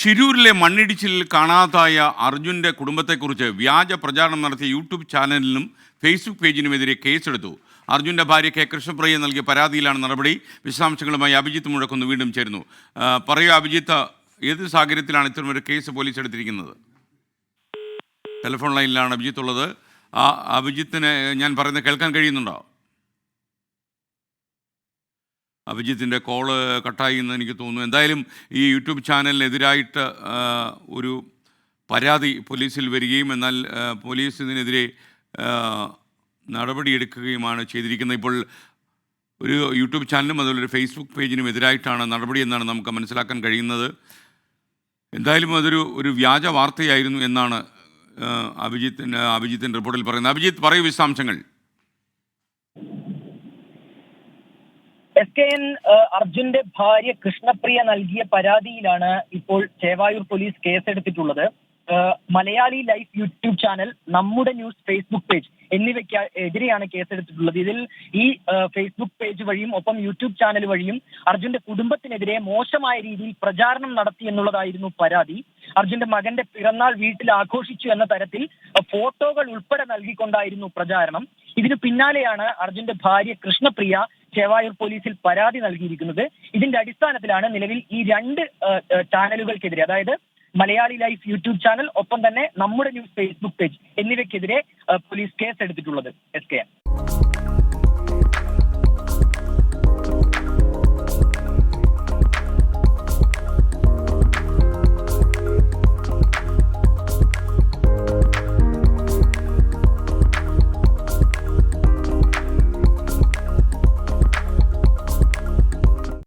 ഷിരൂരിലെ മണ്ണിടിച്ചിലിൽ കാണാതായ അർജുൻ്റെ കുടുംബത്തെക്കുറിച്ച് വ്യാജ പ്രചാരണം നടത്തിയ യൂട്യൂബ് ചാനലിനും ഫേസ്ബുക്ക് പേജിനുമെതിരെ കേസെടുത്തു. അർജുൻ്റെ ഭാര്യ കെ കൃഷ്ണപ്രിയ നൽകിയ പരാതിയിലാണ് നടപടി. വിശദാംശങ്ങളുമായി അഭിജിത്ത് മുഴക്കുന്ന് വീണ്ടും ചേരുന്നു. പറയൂ അഭിജിത്ത്, ഏത് സാഹചര്യത്തിലാണ് ഇത്തരമൊരു കേസ് പോലീസ് എടുത്തിരിക്കുന്നത്? ടെലിഫോൺ ലൈനിലാണ് അഭിജിത്ത് ഉള്ളത്. അഭിജിത്തിന് ഞാൻ പറയുന്നത് കേൾക്കാൻ കഴിയുന്നുണ്ടോ? അഭിജിത്തിൻ്റെ കോള് കട്ടായി എന്ന് എനിക്ക് തോന്നുന്നു. എന്തായാലും ഈ യൂട്യൂബ് ചാനലിനെതിരായിട്ട് ഒരു പരാതി പോലീസിൽ വരികയും എന്നാൽ പോലീസ് ഇതിനെതിരെ നടപടിയെടുക്കുകയുമാണ് ചെയ്തിരിക്കുന്നത്. ഇപ്പോൾ ഒരു യൂട്യൂബ് ചാനലും അതുപോലെ ഒരു ഫേസ്ബുക്ക് പേജിനും എതിരായിട്ടാണ് നടപടി എന്നാണ് നമുക്ക് മനസ്സിലാക്കാൻ കഴിയുന്നത്. എന്തായാലും അതൊരു വ്യാജ വാർത്തയായിരുന്നു എന്നാണ് അഭിജിത്തിൻ്റെ റിപ്പോർട്ടിൽ പറയുന്നത്. അഭിജിത്ത്, പറയൂ വിശദാംശങ്ങൾ. SKN അർജുന്റെ ഭാര്യ കൃഷ്ണപ്രിയ നൽകിയ പരാതിയിലാണ് ഇപ്പോൾ ചേവായൂർ പോലീസ് കേസെടുത്തിട്ടുള്ളത്. മലയാളി ലൈഫ് യൂട്യൂബ് ചാനൽ, നമ്മുടെ ന്യൂസ് ഫേസ്ബുക്ക് പേജ് എന്നിവയ്ക്ക് എതിരെയാണ് കേസെടുത്തിട്ടുള്ളത്. ഇതിൽ ഈ ഫേസ്ബുക്ക് പേജ് വഴിയും ഒപ്പം യൂട്യൂബ് ചാനൽ വഴിയും അർജുന്റെ കുടുംബത്തിനെതിരെ മോശമായ രീതിയിൽ പ്രചാരണം നടത്തി എന്നുള്ളതായിരുന്നു പരാതി. അർജുന്റെ മകന്റെ പിറന്നാൾ വീട്ടിൽ ആഘോഷിച്ചു എന്ന തരത്തിൽ ഫോട്ടോകൾ ഉൾപ്പെടെ നൽകിക്കൊണ്ടായിരുന്നു പ്രചാരണം. ഇതിനു പിന്നാലെയാണ് അർജുന്റെ ഭാര്യ കൃഷ്ണപ്രിയ ചേവായൂർ പോലീസിൽ പരാതി നൽകിയിരിക്കുന്നത്. ഇതിന്റെ അടിസ്ഥാനത്തിലാണ് നിലവിൽ ഈ രണ്ട് ചാനലുകൾക്കെതിരെ, അതായത് മലയാളി ലൈഫ് യൂട്യൂബ് ചാനൽ ഒപ്പം തന്നെ നമ്മുടെ ന്യൂസ് ഫേസ്ബുക്ക് പേജ് എന്നിവയ്ക്കെതിരെ പോലീസ് കേസ് എടുത്തിട്ടുള്ളത്. SKN